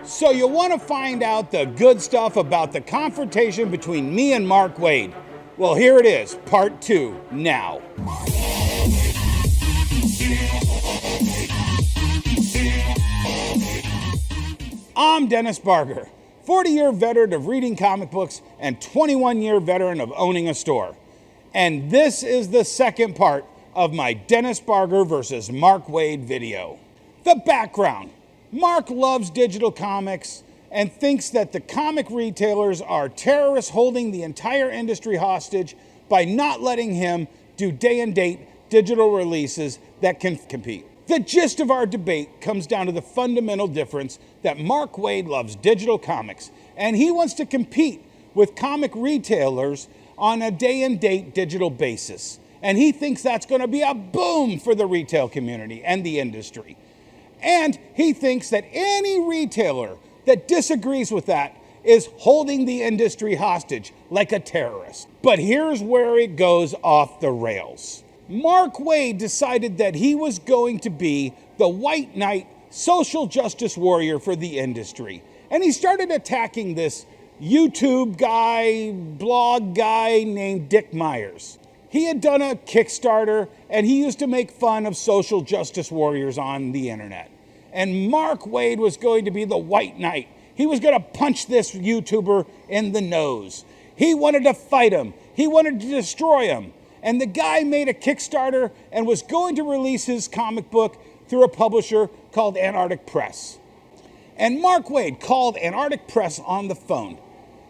So you want to find out the good stuff about the confrontation between me and Mark Waid? Well, here it is, part 2, now. I'm Dennis Barger, 40-year veteran of reading comic books and 21-year veteran of owning a store. And this is the second part of my Dennis Barger versus Mark Waid video. The background. Mark loves digital comics and thinks that the comic retailers are terrorists holding the entire industry hostage by not letting him do day-and-date digital releases that can compete. The gist of our debate comes down to the fundamental difference that Mark Waid loves digital comics and he wants to compete with comic retailers on a day-and-date digital basis. And he thinks that's going to be a boom for the retail community and the industry. And he thinks that any retailer that disagrees with that is holding the industry hostage like a terrorist. But here's where it goes off the rails. Mark Waid decided that he was going to be the white knight social justice warrior for the industry. And he started attacking this YouTube guy, blog guy named Dick Myers. He had done a Kickstarter and he used to make fun of social justice warriors on the internet. And Mark Waid was going to be the white knight. He was going to punch this YouTuber in the nose. He wanted to fight him. He wanted to destroy him. And the guy made a Kickstarter and was going to release his comic book through a publisher called Antarctic Press. And Mark Waid called Antarctic Press on the phone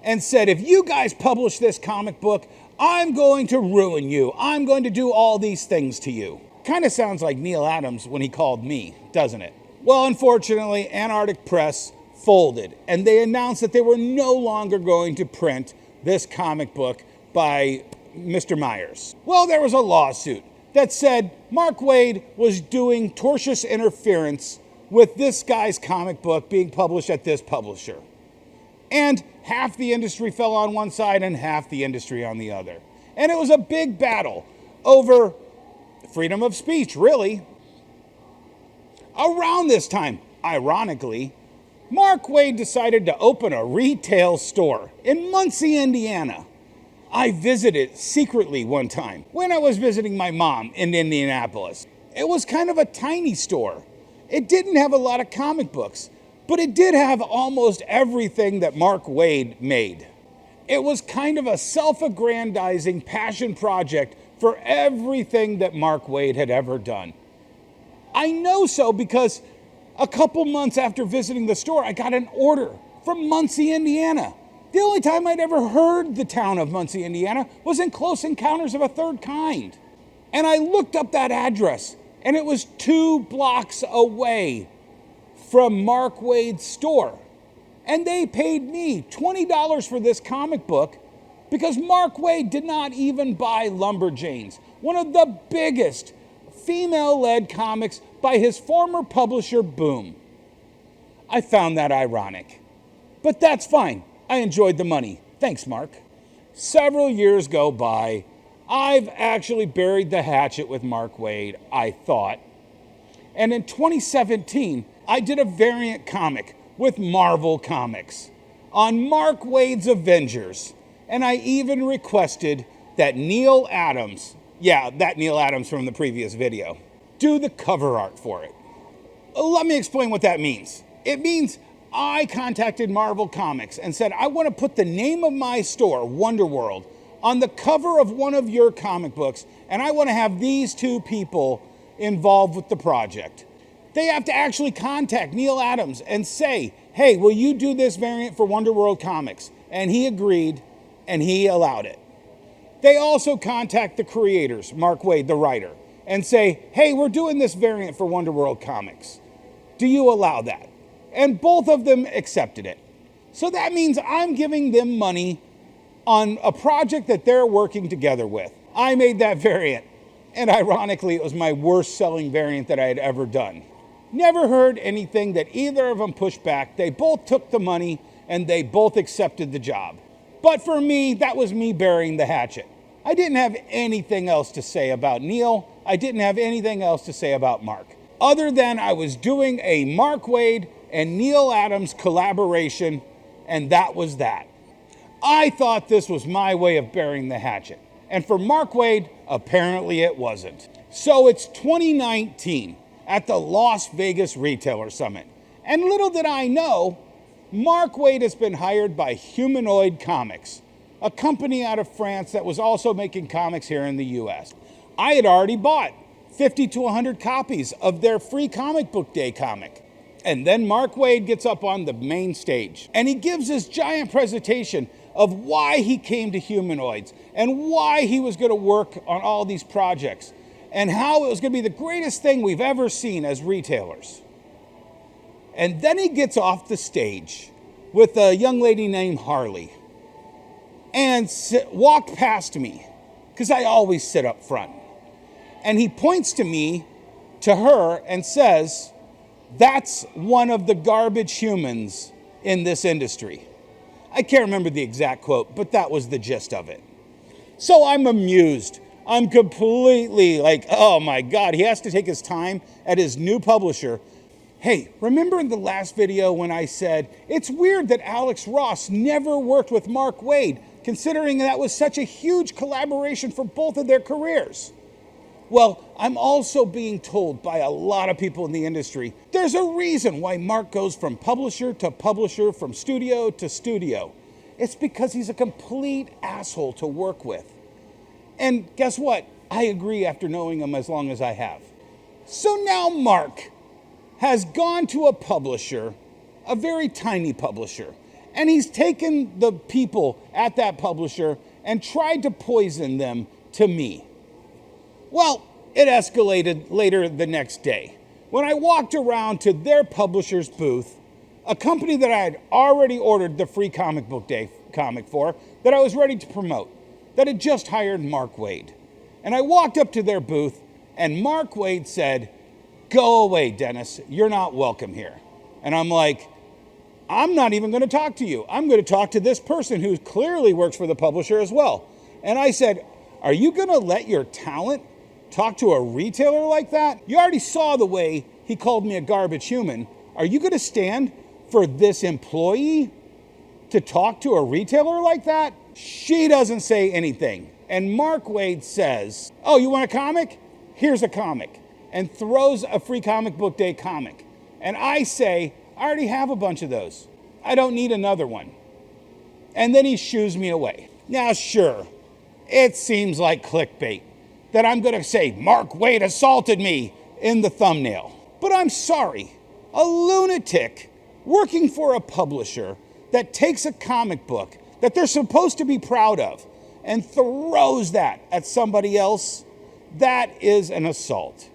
and said, if you guys publish this comic book, I'm going to ruin you. I'm going to do all these things to you. Kind of sounds like Neil Adams when he called me, doesn't it? Well, unfortunately, Antarctic Press folded, and they announced that they were no longer going to print this comic book by Mr. Myers. Well, there was a lawsuit that said Mark Waid was doing tortious interference with this guy's comic book being published at this publisher. And half the industry fell on one side and half the industry on the other. And it was a big battle over freedom of speech, really. Around this time, ironically, Mark Waid decided to open a retail store in Muncie, Indiana. I visited secretly one time when I was visiting my mom in Indianapolis. It was kind of a tiny store. It didn't have a lot of comic books, but it did have almost everything that Mark Waid made. It was kind of a self-aggrandizing passion project for everything that Mark Waid had ever done. I know so because a couple months after visiting the store, I got an order from Muncie, Indiana. The only time I'd ever heard the town of Muncie, Indiana was in Close Encounters of a Third Kind. And I looked up that address, and it was 2 blocks away from Mark Waid's store. And they paid me $20 for this comic book because Mark Waid did not even buy Lumberjanes, one of the biggest female-led comics by his former publisher, Boom. I found that ironic. But that's fine. I enjoyed the money. Thanks, Mark. Several years go by. I've actually buried the hatchet with Mark Waid, I thought. And in 2017, I did a variant comic with Marvel Comics on Mark Waid's Avengers. And I even requested that Neil Adams, that Neil Adams from the previous video, do the cover art for it. Let me explain what that means. It means I contacted Marvel Comics and said, I want to put the name of my store, Wonderworld, on the cover of one of your comic books, and I want to have these 2 people involved with the project. They have to actually contact Neil Adams and say, hey, will you do this variant for Wonderworld Comics? And he agreed, and he allowed it. They also contact the creators, Mark Waid, the writer, and say, hey, we're doing this variant for Wonderworld Comics. Do you allow that? And both of them accepted it. So that means I'm giving them money on a project that they're working together with. I made that variant, and ironically, it was my worst selling variant that I had ever done. Never heard anything that either of them pushed back. They both took the money, and they both accepted the job. But for me, that was me burying the hatchet. I didn't have anything else to say about Neil. I didn't have anything else to say about Mark. Other than I was doing a Mark Waid and Neil Adams collaboration, and that was that. I thought this was my way of burying the hatchet. And for Mark Waid, apparently it wasn't. So it's 2019 at the Las Vegas Retailer Summit. And little did I know, Mark Waid has been hired by Humanoid Comics, a company out of France that was also making comics here in the US. I had already bought 50 to 100 copies of their free comic book day comic. And then Mark Waid gets up on the main stage and he gives this giant presentation of why he came to Humanoids and why he was going to work on all these projects and how it was going to be the greatest thing we've ever seen as retailers. And then he gets off the stage with a young lady named Harley and walked past me, because I always sit up front. And he points to me, to her, and says, "That's one of the garbage humans in this industry." I can't remember the exact quote, but that was the gist of it. So I'm amused. I'm completely like, oh my God, he has to take his time at his new publisher. Hey, remember in the last video when I said, it's weird that Alex Ross never worked with Mark Waid, considering that was such a huge collaboration for both of their careers? Well, I'm also being told by a lot of people in the industry, there's a reason why Mark goes from publisher to publisher, from studio to studio. It's because he's a complete asshole to work with. And guess what? I agree after knowing him as long as I have. So now Mark has gone to a publisher, a very tiny publisher, and he's taken the people at that publisher and tried to poison them to me. Well, it escalated later the next day when I walked around to their publisher's booth, a company that I had already ordered the free comic book day comic for, that I was ready to promote, that had just hired Mark Waid. And I walked up to their booth and Mark Waid said, "Go away, Dennis, you're not welcome here." And I'm like, I'm not even going to talk to you. I'm going to talk to this person who clearly works for the publisher as well. And I said, are you going to let your talent talk to a retailer like that? You already saw the way he called me a garbage human. Are you going to stand for this employee to talk to a retailer like that? She doesn't say anything. And Mark Waid says, "Oh, you want a comic? Here's a comic," and throws a free comic book day comic. And I say, I already have a bunch of those. I don't need another one. And then he shoos me away. Now, sure, it seems like clickbait that I'm going to say Mark Waid assaulted me in the thumbnail. But I'm sorry, a lunatic working for a publisher that takes a comic book that they're supposed to be proud of and throws that at somebody else, that is an assault.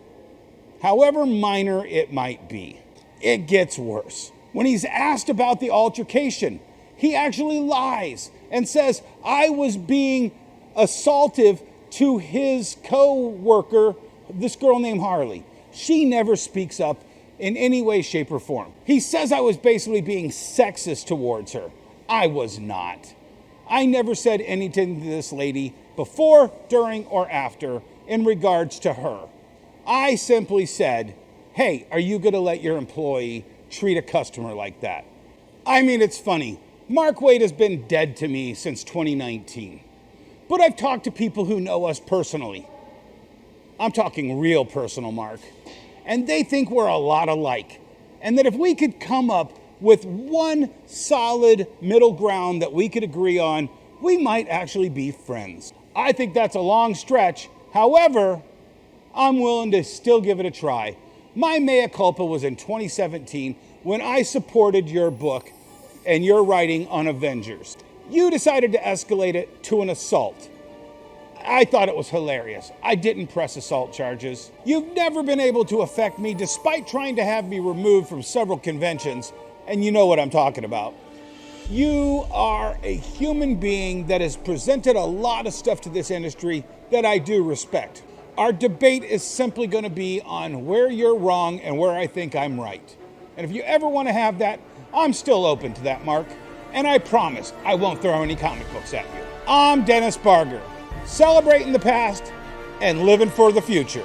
However minor it might be. It gets worse. When he's asked about the altercation, he actually lies and says, I was being assaultive to his co-worker, this girl named Harley. She never speaks up in any way, shape, or form. He says I was basically being sexist towards her. I was not. I never said anything to this lady before, during, or after in regards to her. I simply said, hey, are you going to let your employee treat a customer like that? I mean, it's funny. Mark Waid has been dead to me since 2019. But I've talked to people who know us personally. I'm talking real personal, Mark. And they think we're a lot alike. And that if we could come up with one solid middle ground that we could agree on, we might actually be friends. I think that's a long stretch. However, I'm willing to still give it a try. My mea culpa was in 2017 when I supported your book and your writing on Avengers. You decided to escalate it to an assault. I thought it was hilarious. I didn't press assault charges. You've never been able to affect me despite trying to have me removed from several conventions, and you know what I'm talking about. You are a human being that has presented a lot of stuff to this industry that I do respect. Our debate is simply going to be on where you're wrong and where I think I'm right. And if you ever want to have that, I'm still open to that, Mark. And I promise I won't throw any comic books at you. I'm Dennis Barger, celebrating the past and living for the future.